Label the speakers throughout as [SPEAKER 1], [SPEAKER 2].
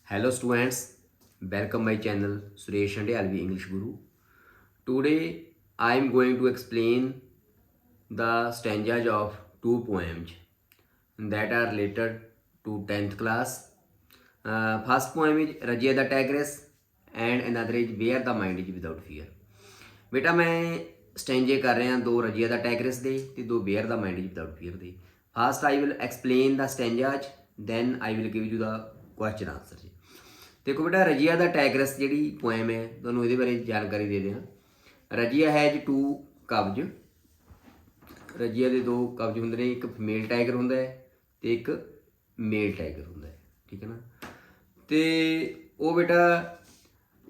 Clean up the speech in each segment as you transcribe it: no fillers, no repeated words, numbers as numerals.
[SPEAKER 1] Hello students, welcome my channel Suresh Handiyalvi English Guru. Today I am going to explain the stanzas of two poems that are related to 10th class. First poem is Rajia the Tigress and another is Where the Mind is Without Fear. ਬੇਟਾ ਮੈਂ stanza ਕਰ ਰਿਹਾ ਦੋ ਰਜੀਆ ਦਾ ਟੈਗਰਸ ਦੇ ਤੇ ਦੋ where the mind is without fear ਦੇ। First I will explain the stanzas, then I will give you the question answer ਜੀ। ਦੇਖੋ ਬੇਟਾ ਰਜੀਆ ਦਾ ਟੈਗਰਸ ਜਿਹੜੀ ਪੋਇਮ ਹੈ ਤੁਹਾਨੂੰ ਇਹਦੇ ਬਾਰੇ ਜਾਣਕਾਰੀ ਦੇ ਦਿਆਂ। ਰਜੀਆ ਹੈਜ਼ ਟੂ ਕਬਜ਼। ਰਜੀਆ ਦੇ ਦੋ ਕਬਜ਼ ਹੁੰਦੇ ਨੇ, ਇੱਕ ਫੀਮੇਲ ਟਾਈਗਰ ਹੁੰਦਾ ਹੈ ਤੇ ਇੱਕ ਮੇਲ ਟਾਈਗਰ ਹੁੰਦਾ ਹੈ, ਠੀਕ ਹੈ ਨਾ। ਤੇ ਉਹ ਬੇਟਾ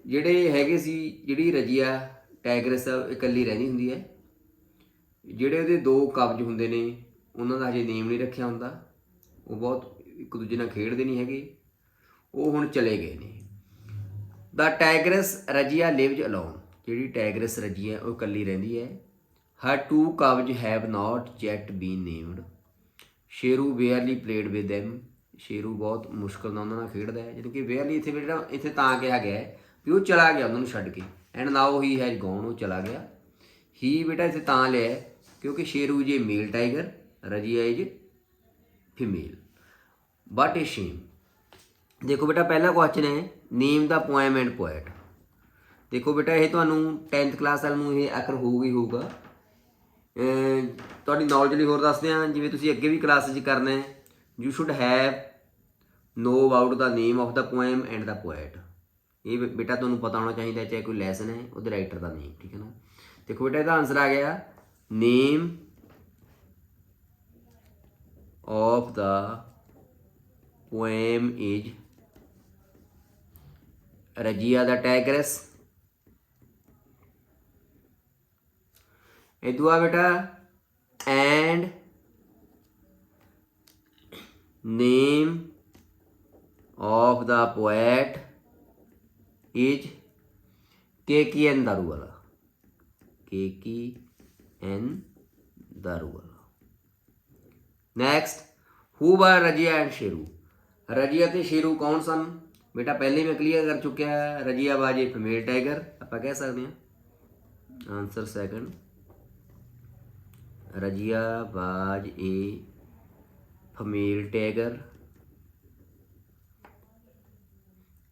[SPEAKER 1] ਜਿਹੜੇ ਹੈਗੇ ਸੀ, ਜਿਹੜੀ ਰਜੀਆ ਟਾਈਗਰਸ ਇਕੱਲੀ ਰਹਿੰਦੀ ਹੁੰਦੀ ਹੈ। ਜਿਹੜੇ ਉਹਦੇ ਦੋ ਕਬਜ਼ ਹੁੰਦੇ ਨੇ ਉਹਨਾਂ ਦਾ ਹਜੇ ਨੇਮ ਨਹੀਂ ਰੱਖਿਆ ਹੁੰਦਾ, ਉਹ ਬਹੁਤ ਇੱਕ ਦੂਜੇ ਨਾਲ ਖੇਡਦੇ ਨਹੀਂ ਹੈਗੇ, ਉਹ ਹੁਣ ਚਲੇ ਗਏ ਨੇ। The tigress Razia lives alone. ਜਿਹੜੀ ਟਾਈਗਰਸ ਰਜੀਆ ਉਹ ਇਕੱਲੀ ਰਹਿੰਦੀ ਹੈ। Her two cubs have not yet been named. Sheru rarely played with them. Sheru ਬਹੁਤ ਮੁਸ਼ਕਿਲ ਨਾਲ ਉਹਨਾਂ ਨਾਲ ਖੇਡਦਾ ਹੈ, ਜਾਣੀ ਕਿ ਵੇਅਰਲੀ ਇੱਥੇ ਤਾਂ ਕਿਹਾ ਗਿਆ ਹੈ ਵੀ ਉਹ ਚਲਾ ਗਿਆ ਉਹਨਾਂ ਨੂੰ ਛੱਡ ਕੇ। And now he has gone, ਉਹ ਚਲਾ ਗਿਆ। ਹੀ ਬੇਟਾ ਇੱਥੇ ਤਾਂ ਲਿਆ ਕਿਉਂਕਿ Sheru is a male tiger, Razia is female. But a shame. ਦੇਖੋ ਬੇਟਾ ਪਹਿਲਾ ਕੁਐਸਚਨ ਹੈ name the poem and poet. ਦੇਖੋ ਬੇਟਾ ਇਹ ਤੁਹਾਨੂੰ 10th ਕਲਾਸ ਵਾਲ ਨੂੰ ਇਹ ਆਖਰ ਹੋਊਗਾ ਹੀ ਹੋਊਗਾ। ਤੁਹਾਡੀ ਨੌਲੇਜ ਲਈ ਹੋਰ ਦੱਸਦੇ ਹਾਂ, ਜਿਵੇਂ ਤੁਸੀਂ ਅੱਗੇ ਵੀ ਕਲਾਸ 'ਚ ਕਰਨਾ ਹੈ, you should have know about the name of the poem and the poet. ਇਹ ਬੇਟਾ ਤੁਹਾਨੂੰ ਪਤਾ ਹੋਣਾ ਚਾਹੀਦਾ, ਚਾਹੇ ਕੋਈ ਲੈਸਨ ਹੈ ਉਹਦੇ ਰਾਈਟਰ ਦਾ ਨੇਮ, ਠੀਕ ਹੈ ਨਾ। ਦੇਖੋ ਬੇਟਾ ਇਹਦਾ ਆਨਸਰ ਆ ਗਿਆ name of the poem is Rajia the Tigress। ਇਹ ਦੂਆ ਬੇਟਾ and name of the poet is KKN Daruwala। KKN Daruwala। next, who were Rajia and Sheru। Razia ਤੇ ਸ਼ੇਰੂ ਕੌਣ ਸਨ ਬੇਟਾ? ਪਹਿਲੇ ਮੈਂ ਕਲੀਅਰ ਕਰ ਚੁੱਕਿਆ। Razia was a female tiger, ਆਪਾਂ ਕਹਿ ਸਕਦੇ ਹਾਂ। Answer second, Razia was a female tiger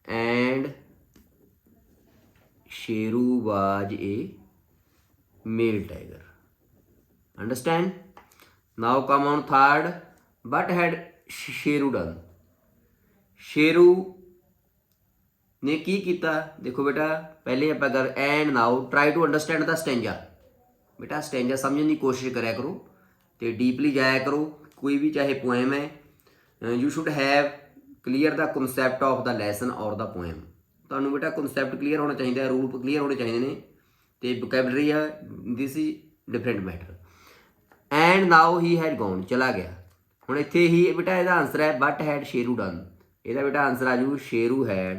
[SPEAKER 1] and Sheru was a male tiger. Understand? Now come on third, what had Sheru done. Sheru ਨੇ ਕੀ ਕੀਤਾ? ਦੇਖੋ ਬੇਟਾ ਪਹਿਲੇ ਆਪਾਂ ਕਰ and now try to understand the stanza. ਬੇਟਾ ਸਟੈਂਜਾ ਸਮਝਣ ਦੀ ਕੋਸ਼ਿਸ਼ ਕਰਿਆ ਕਰੋ ਅਤੇ ਡੀਪਲੀ ਜਾਇਆ ਕਰੋ। ਕੋਈ ਵੀ ਚਾਹੇ ਪੋਇਮ ਹੈ, you should have clear the concept of the lesson ਔਰ ਦਾ ਪੋਇਮ। ਤੁਹਾਨੂੰ ਬੇਟਾ ਕਨਸੈਪਟ ਕਲੀਅਰ ਹੋਣਾ ਚਾਹੀਦਾ, ਰੂਲ ਕਲੀਅਰ ਹੋਣੇ ਚਾਹੀਦੇ ਨੇ, ਅਤੇ ਵੋਕੈਬਲਰੀ ਆ this is different matter. And now he had gone, ਚਲਾ ਗਿਆ। ਹੁਣ ਇੱਥੇ ਹੀ ਬੇਟਾ ਇਹਦਾ ਆਨਸਰ ਹੈ ਬਟ ਹੈਡ ਸ਼ੇਰੂ ਡਨ। ਇਹਦਾ ਬੇਟਾ ਆਨਸਰ ਆ ਜੂ Sheru had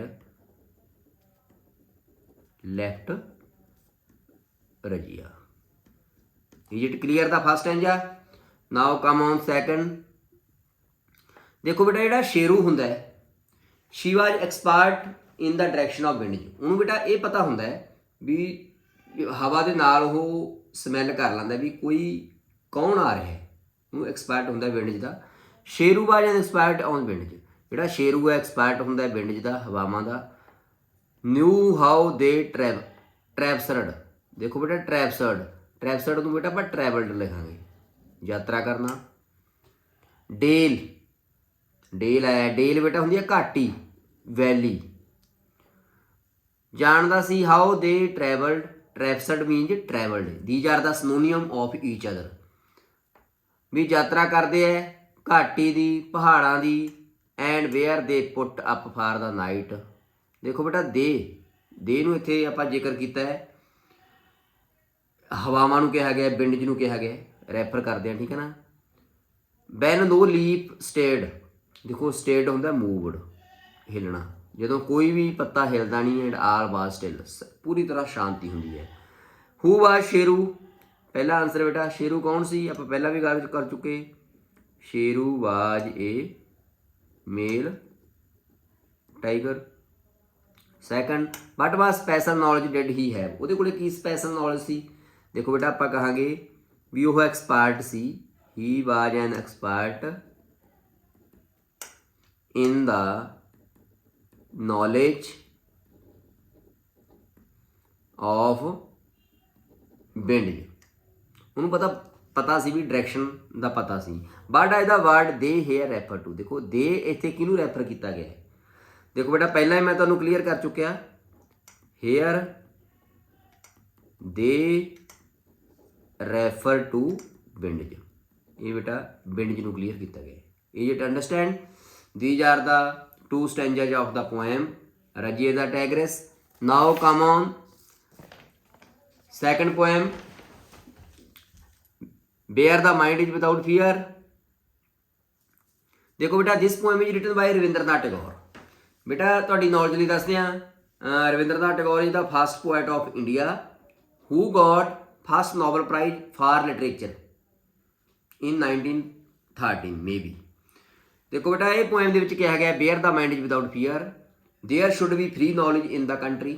[SPEAKER 1] left Razia. Is it clear the first stanza? Now come on second. ਦੇਖੋ ਬੇਟਾ ਜਿਹੜਾ ਸ਼ੇਰੂ ਹੁੰਦਾ ਹੈ, she was expert in the direction of wind. ਉਹਨੂੰ ਬੇਟਾ ਇਹ ਪਤਾ ਹੁੰਦਾ ਹੈ ਵੀ ਹਵਾ ਦੇ ਨਾਲ ਉਹ ਸਮੈਲ ਕਰ ਲੈਂਦਾ ਵੀ ਕੋਈ ਕੌਣ ਆ ਰਿਹਾ ਹੈ, ਉਹਨੂੰ ਐਕਸਪਰਟ ਹੁੰਦਾ ਵਿੰਡ 'ਚ ਦਾ। ਸ਼ੇਰੂ ਵਾਜ ਐਕਸਪਰਟ ਔਨ ਵਿੰਡ 'ਚ। ਜਿਹੜਾ ਸ਼ੇਰੂ ਹੈ ਐਕਸਪਰਟ ਹੁੰਦਾ ਵਿੰਡ 'ਚ ਦਾ, ਹਵਾਵਾਂ ਦਾ। New how they ਟਰੈਵਸਰਡ। ਦੇਖੋ ਬੇਟਾ ਟਰੈਵਸਰਡ ਨੂੰ ਬੇਟਾ ਆਪਾਂ ਟਰੈਵਲਡ ਲਿਖਾਂਗੇ, ਯਾਤਰਾ ਕਰਨਾ। ਡੇਲ ਆਇਆ, ਡੇਲ ਬੇਟਾ ਹੁੰਦੀ ਹੈ ਘਾਟੀ, ਵੈਲੀ। ਜਾਣਦਾ ਸੀ how they travelled, traversed means travelled. These are the synonym of each other. ਵੀ ਯਾਤਰਾ ਕਰਦੇ ਹੈ ਘਾਟੀ ਦੀ, ਪਹਾੜਾਂ ਦੀ। ਐਂਡ ਵੇਅਰ ਦੇ ਪੁੱਟ ਅਪ ਫਾਰ ਦਾ ਨਾਈਟ। ਦੇਖੋ ਬੇਟਾ ਦੇ ਨੂੰ ਇੱਥੇ ਆਪਾਂ ਜ਼ਿਕਰ ਕੀਤਾ ਹੈ, ਹਵਾਵਾਂ ਨੂੰ ਕਿਹਾ ਗਿਆ, ਵਿੰਡ ਨੂੰ ਕਿਹਾ ਗਿਆ, ਰੈਫਰ ਕਰਦੇ ਹਾਂ, ਠੀਕ ਹੈ ਨਾ। ਵੈਨ ਦੋ ਲੀਪ ਸਟੇਡ। ਦੇਖੋ ਸਟੇਡ ਹੁੰਦਾ ਮੂਵਡ, ਹਿੱਲਣਾ। ਜਦੋਂ ਕੋਈ ਵੀ ਪੱਤਾ ਹਿਲਦਾ ਨਹੀਂ, ਐਂਡ ਆਲ ਵਾਜ ਸਟਿਲ, ਪੂਰੀ ਤਰ੍ਹਾਂ ਸ਼ਾਂਤੀ ਹੁੰਦੀ ਹੈ। ਹੂ ਵਾਜ ਸ਼ੇਰੂ। ਪਹਿਲਾ ਆਨਸਰ ਬੇਟਾ ਸ਼ੇਰੂ ਕੌਣ ਸੀ, ਆਪਾਂ ਪਹਿਲਾਂ ਵੀ ਗੱਲ ਕਰ ਚੁੱਕੇ। Sheru was a male tiger. Second, what was special knowledge did he have, ਉਹਦੇ ਕੋਲੇ ਕੀ स्पैशल नॉलेज ਸੀ। देखो बेटा ਆਪਾਂ ਕਹਾਂਗੇ ਵੀ ਉਹ ਐਕਸਪਰਟ ਸੀ, he was an expert in the knowledge of wind। ਉਹਨੂੰ ਪਤਾ ਸੀ ਵੀ ਡਾਇਰੈਕਸ਼ਨ ਦਾ ਪਤਾ ਸੀ। ਬਟ ਇਹਦਾ ਵਰਡ ਦੇ ਹੇਅਰ ਰੈਫਰ ਟੂ, ਦੇਖੋ ਦੇ ਇੱਥੇ ਕਿਹਨੂੰ ਰੈਫਰ ਕੀਤਾ ਗਿਆ ਹੈ। ਦੇਖੋ ਬੇਟਾ ਪਹਿਲਾਂ ਹੀ ਮੈਂ ਤੁਹਾਨੂੰ ਕਲੀਅਰ ਕਰ ਚੁੱਕਿਆ, ਹੇਅਰ ਦੇ ਰੈਫਰ ਟੂ ਵਿੰਡਜ, ਇਹ ਬੇਟਾ ਵਿੰਡਜ ਨੂੰ ਕਲੀਅਰ ਕੀਤਾ ਗਿਆ। ਇਹ ਜਟ understand, these are the two stanzas of the poem Rajiya the Tigress। Now come on second poem, where the mind is without fear। देखो बेटा this poem is written by Rabindranath Tagore. बेटा ਤੁਹਾਡੀ ਨੌਲੇਜ ਲਈ ਦੱਸਦੇ ਹਾਂ, Rabindranath Tagore is the first poet of India who got first Nobel Prize for literature in 1913 maybe। देखो बेटा ये पोएम ਦੇ ਵਿੱਚ ਕਿਹਾ ਗਿਆ where the mind is without fear, there should be free knowledge in the country,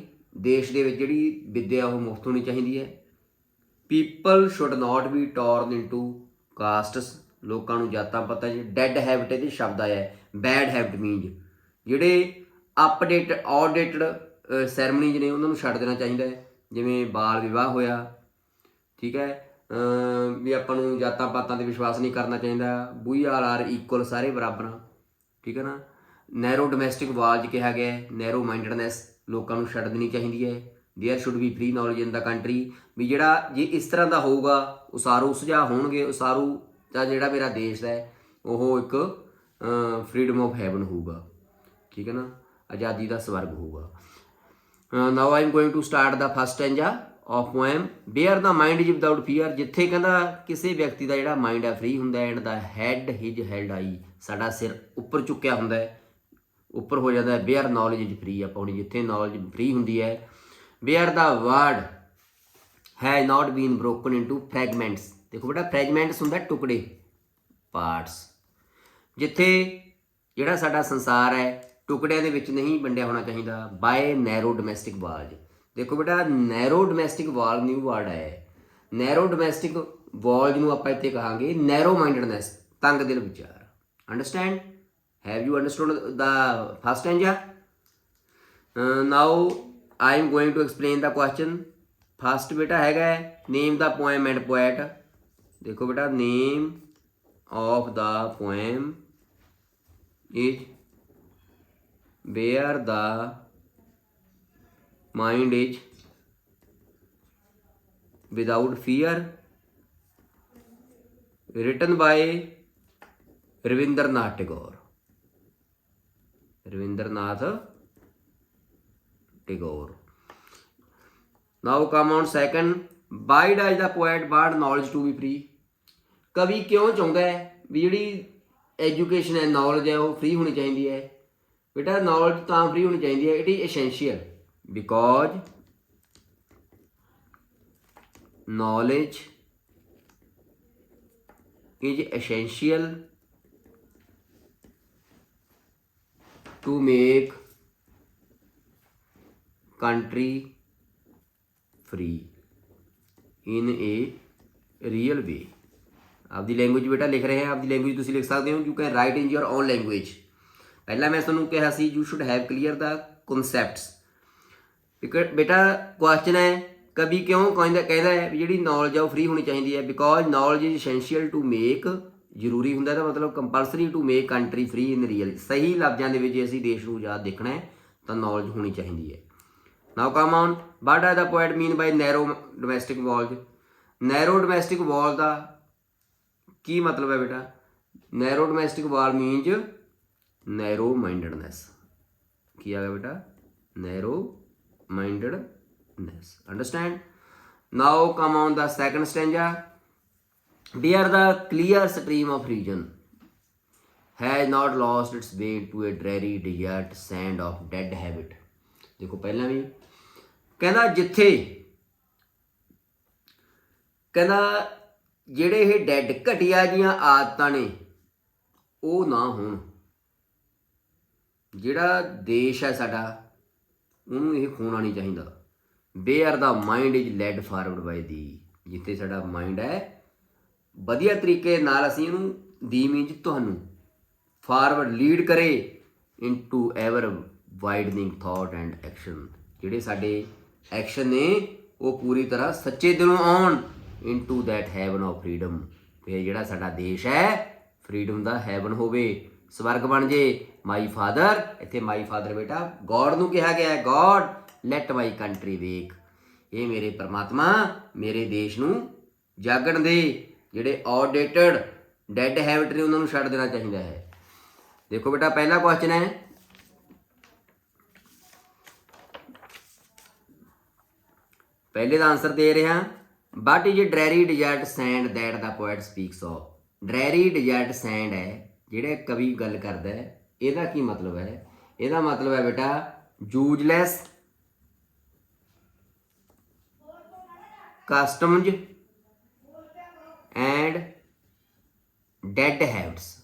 [SPEAKER 1] देश ਦੇ ਵਿੱਚ ਜਿਹੜੀ ਵਿੱਦਿਆ ਉਹ ਮੁਫਤ ਹੋਣੀ ਚਾਹੀਦੀ ਹੈ। People should not be torn into castes, ਲੋਕਾਂ ਨੂੰ ਜਾਤਾਂ ਪਤਾ ਜੀ। ਡੈਡ ਹੈਬਿਟ ਇਹਦੇ ਸ਼ਬਦ ਆਇਆ ਹੈ, ਬੈਡ ਹੈਬਿਟ ਮੀਨਜ਼ ਜਿਹੜੇ ਅਪਡੇਟਡ ਆਊਟਡੇਟਡ ਸੈਰਮਨੀਜ਼ ਨੇ ਉਹਨਾਂ ਨੂੰ ਛੱਡ ਦੇਣਾ ਚਾਹੀਦਾ ਹੈ, ਜਿਵੇਂ ਬਾਲ ਵਿਵਾਹ ਹੋਇਆ, ਠੀਕ ਹੈ। ਵੀ ਆਪਾਂ ਨੂੰ ਜਾਤਾਂ ਪਾਤਾਂ 'ਤੇ ਵਿਸ਼ਵਾਸ ਨਹੀਂ ਕਰਨਾ ਚਾਹੀਦਾ। ਵੀ ਆਰ ਇਕੁਅਲ, ਸਾਰੇ ਬਰਾਬਰ ਆ, ਠੀਕ ਹੈ ਨਾ। ਨੈਰੋ ਡੋਮੈਸਟਿਕ ਵਾਲਜ ਕਿਹਾ ਗਿਆ ਹੈ, ਨੈਰੋ ਮਾਈਂਡਡਨੈਸ ਲੋਕਾਂ ਨੂੰ ਛੱਡ ਦੇਣੀ ਚਾਹੀਦੀ ਹੈ। There should be free knowledge in the country, ਵੀ ਜਿਹੜਾ ਜੇ ਇਸ ਤਰ੍ਹਾਂ ਦਾ ਹੋਊਗਾ ਉਸਾਰੂ ਸੁਝਾਅ ਹੋਣਗੇ, ਉਸਾਰੂ ਦਾ ਜਿਹੜਾ ਮੇਰਾ ਦੇਸ਼ ਹੈ ਉਹ ਇੱਕ ਫਰੀਡਮ ਆਫ ਹੈਵਨ ਹੋਊਗਾ, ਠੀਕ ਹੈ ਨਾ, ਆਜ਼ਾਦੀ ਦਾ ਸਵਰਗ ਹੋਊਗਾ। Now I am going to start the first stanza of poem, where the mind is without fear. जिथे कहता किसी व्यक्ति का जोड़ा माइंड है फ्री होंगे, and the head is held high, साडा सिर उपर चुक्या होंगे, उपर हो जाता है। बेयर नॉलेज इज फ्री, आप जिथे नॉलेज फ्री होंगी है। Where the word has not been broken into fragments, देखो बेटा फ्रैगमेंट्स होंगे टुकड़े, पार्ट्स। जिथे जोड़ा साडा संसार है टुकड़िया दे विच नहीं वंडिया होना चाहिए। बाय नैरो डोमैसटिक वाल्ज, देखो बेटा narrow domestic wall new word है। नैरो डोमैसटिक वाल्ज ਨੂੰ ਆਪਾਂ ਇੱਥੇ ਕਹਾਂਗੇ नैरो माइंडडनेस, ਤੰਗ ਦਿਲ ਵਿਚਾਰ। Understand, have you understood the first stanza. Now I am going to explain the question. First बेटा हैगा name the poem and poet. देखो बेटा name of the poem is where the mind is without fear, written by Rabindranath Tagore. Rabindranath Tagore. Now come on second, why does the poet want knowledge to be free. कवि क्यों चाहता है भी जी education है, knowledge है, वो फ्री होनी चाहिए है। बेटा नॉलेज तो फ्री होनी चाहिए है, it is essential because knowledge is essential to make country free in a real way। आपकी लैंग्वेज बेटा लिख रहे हैं, आपकी लैंग्वेज तुम लिख सकते हो, you can write in your own language. पहला मैं तुहानू कहा सी you should have clear the concepts. बेटा क्वेश्चन है कभी क्यों कहता है भी जी नॉलेज है वो फ्री होनी चाहिए है, because knowledge is essential to make, जरूरी होंगे तो मतलब compulsory to make country free in real. सही लफ्जों के जे असी देश को आज़ाद देखना है तो नॉलेज होनी चाहिए है। Now come on, what does the poet mean by narrow domestic walls. Narrow domestic wall का की मतलब है बेटा, नैरो डोमैसटिक वाल मीनज नैरो माइंडडनेस। की आ गया बेटा, narrow mindedness। Understand? Now come on the second stanza, where the clear stream of reason has not lost its way to a dreary desert sand of dead habit। देखो पहला भी कहना जिथे कहना ਜਿਹੜੇ ਇਹ ਡੈਡ ਘਟੀਆ ਜੀਆਂ ਆਦਤਾਂ ਨੇ ਉਹ ਨਾ ਹੋਣ, ਜਿਹੜਾ ਦੇਸ਼ ਹੈ ਸਾਡਾ ਉਹਨੂੰ ਇਹ ਖੋਣਾ ਨਹੀਂ ਚਾਹੀਦਾ। Where the mind is led forward by thee, ਜਿੱਥੇ ਸਾਡਾ ਮਾਈਂਡ ਹੈ ਵਧੀਆ ਤਰੀਕੇ ਨਾਲ ਅਸੀਂ ਇਹਨੂੰ ਦੀ ਮੀਨਜ਼ ਤੁਹਾਨੂੰ ਫਾਰਵਰਡ ਲੀਡ ਕਰੇ into ever widening thought and action, ਜਿਹੜੇ ਸਾਡੇ ਐਕਸ਼ਨ ਨੇ ਉਹ ਪੂਰੀ ਤਰ੍ਹਾਂ ਸੱਚੇ ਦਿਲੋਂ ਆਉਣ into that heaven of freedom. ਫਿਰ ਜਿਹੜਾ ਸਾਡਾ ਦੇਸ਼ ਹੈ ਫਰੀਡਮ ਦਾ ਹੈਵਨ ਹੋਵੇ, ਸਵਰਗ ਬਣ ਜੇ। ਮਾਈ ਫਾਦਰ, ਇੱਥੇ ਮਾਈ ਫਾਦਰ ਬੇਟਾ ਗੋਡ ਨੂੰ ਕਿਹਾ ਗਿਆ ਹੈ। God let my country wake, ਇਹ ਮੇਰੇ ਪਰਮਾਤਮਾ ਮੇਰੇ ਦੇਸ਼ ਨੂੰ ਜਾਗਣ ਦੇ। ਜਿਹੜੇ ਆਊਟਡੇਟਡ ਡੈਡ ਹੈਬਿਟ ਨੇ ਉਹਨਾਂ ਨੂੰ ਛੱਡ ਦੇਣਾ ਚਾਹੀਦਾ ਹੈ। ਦੇਖੋ ਬੇਟਾ ਪਹਿਲਾ ਕੁਐਸਚਨ ਹੈ, ਪਹਿਲੇ ਦਾ ਆਂਸਰ ਦੇ ਰਿਹਾ। But is dreary desert sand that the poet speaks of. Dreary desert sand ਹੈ ਜਿਹੜੇ ਕਵੀ ਗੱਲ ਕਰਦਾ ਹੈ, ਇਹਦਾ ਕੀ ਮਤਲਬ ਹੈ? ਇਹਦਾ ਮਤਲਬ ਹੈ ਬੇਟਾ useless customs and dead habits.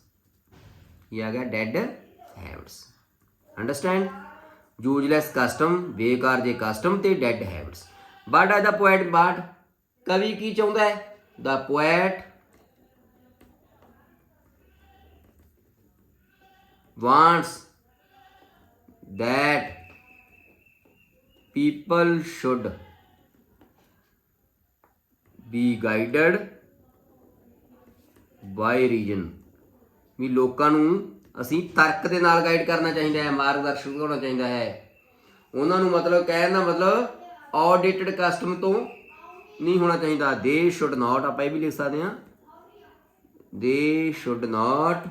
[SPEAKER 1] ਇਹ ਆ ਗਿਆ dead habits. Understand? Useless custom, ਬੇਕਾਰ ਜੇ ਕਸਟਮ ਤੇ ਡੈਡ ਹੈਬਿਟਸ। ਬਟ ਹੈ ਦਾ ਪੋਇਟ, ਬਟ ਕਵੀ ਕੀ ਚਾਹੁੰਦਾ ਹੈ? ਦਾ poet wants that people should be guided by reason, ਵੀ ਲੋਕਾਂ ਨੂੰ ਅਸੀਂ ਤਰਕ ਦੇ ਨਾਲ ਗਾਈਡ ਕਰਨਾ ਚਾਹੀਦਾ ਹੈ, ਮਾਰਗਦਰਸ਼ਨ ਹੋਣਾ ਚਾਹੀਦਾ ਹੈ ਉਹਨਾਂ ਨੂੰ। ਮਤਲਬ ਕਹਿਣ ਦਾ ਮਤਲਬ ਆਊਟਡੇਟਡ ਕਸਟਮ ਤੋਂ ਨਹੀਂ ਹੋਣਾ ਚਾਹੀਦਾ। ਦੇ ਸ਼ੁੱਡ ਨਾਟ, ਆਪਾਂ ਇਹ ਵੀ ਲਿਖ ਸਕਦੇ ਹਾਂ, ਦੇ should not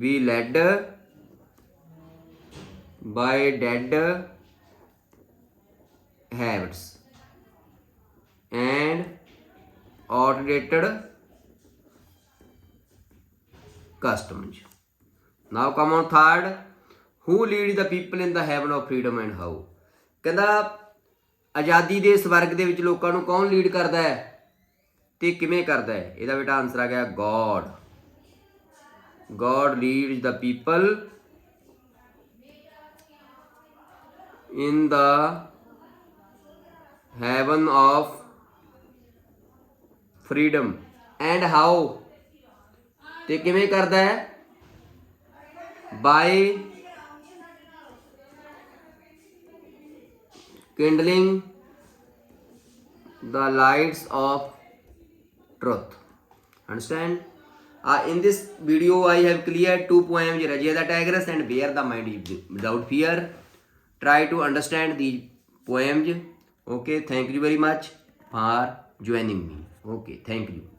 [SPEAKER 1] be led by dead habits and outdated customs. Now come on third, who lead the people in the heaven of freedom and how? ਕਹਿੰਦਾ ਆਜ਼ਾਦੀ ਦੇ ਸਵਰਗ ਦੇ ਵਿੱਚ ਲੋਕਾਂ ਨੂੰ ਕੌਣ ਲੀਡ ਕਰਦਾ ਹੈ ਤੇ ਕਿਵੇਂ ਕਰਦਾ ਹੈ? ਇਹਦਾ ਬੇਟਾ ਆਨਸਰ ਆ ਗਿਆ God. God leads the people in the heaven of freedom and how, ਤੇ ਕਿਵੇਂ ਕਰਦਾ ਹੈ? by kindling the lights of truth. Understand? In this video I have cleared 2 poems, Rajya the Tigress and Where the Mind is Without Fear. Try to understand these poems. Okay, thank you very much for joining me. Okay, thank you.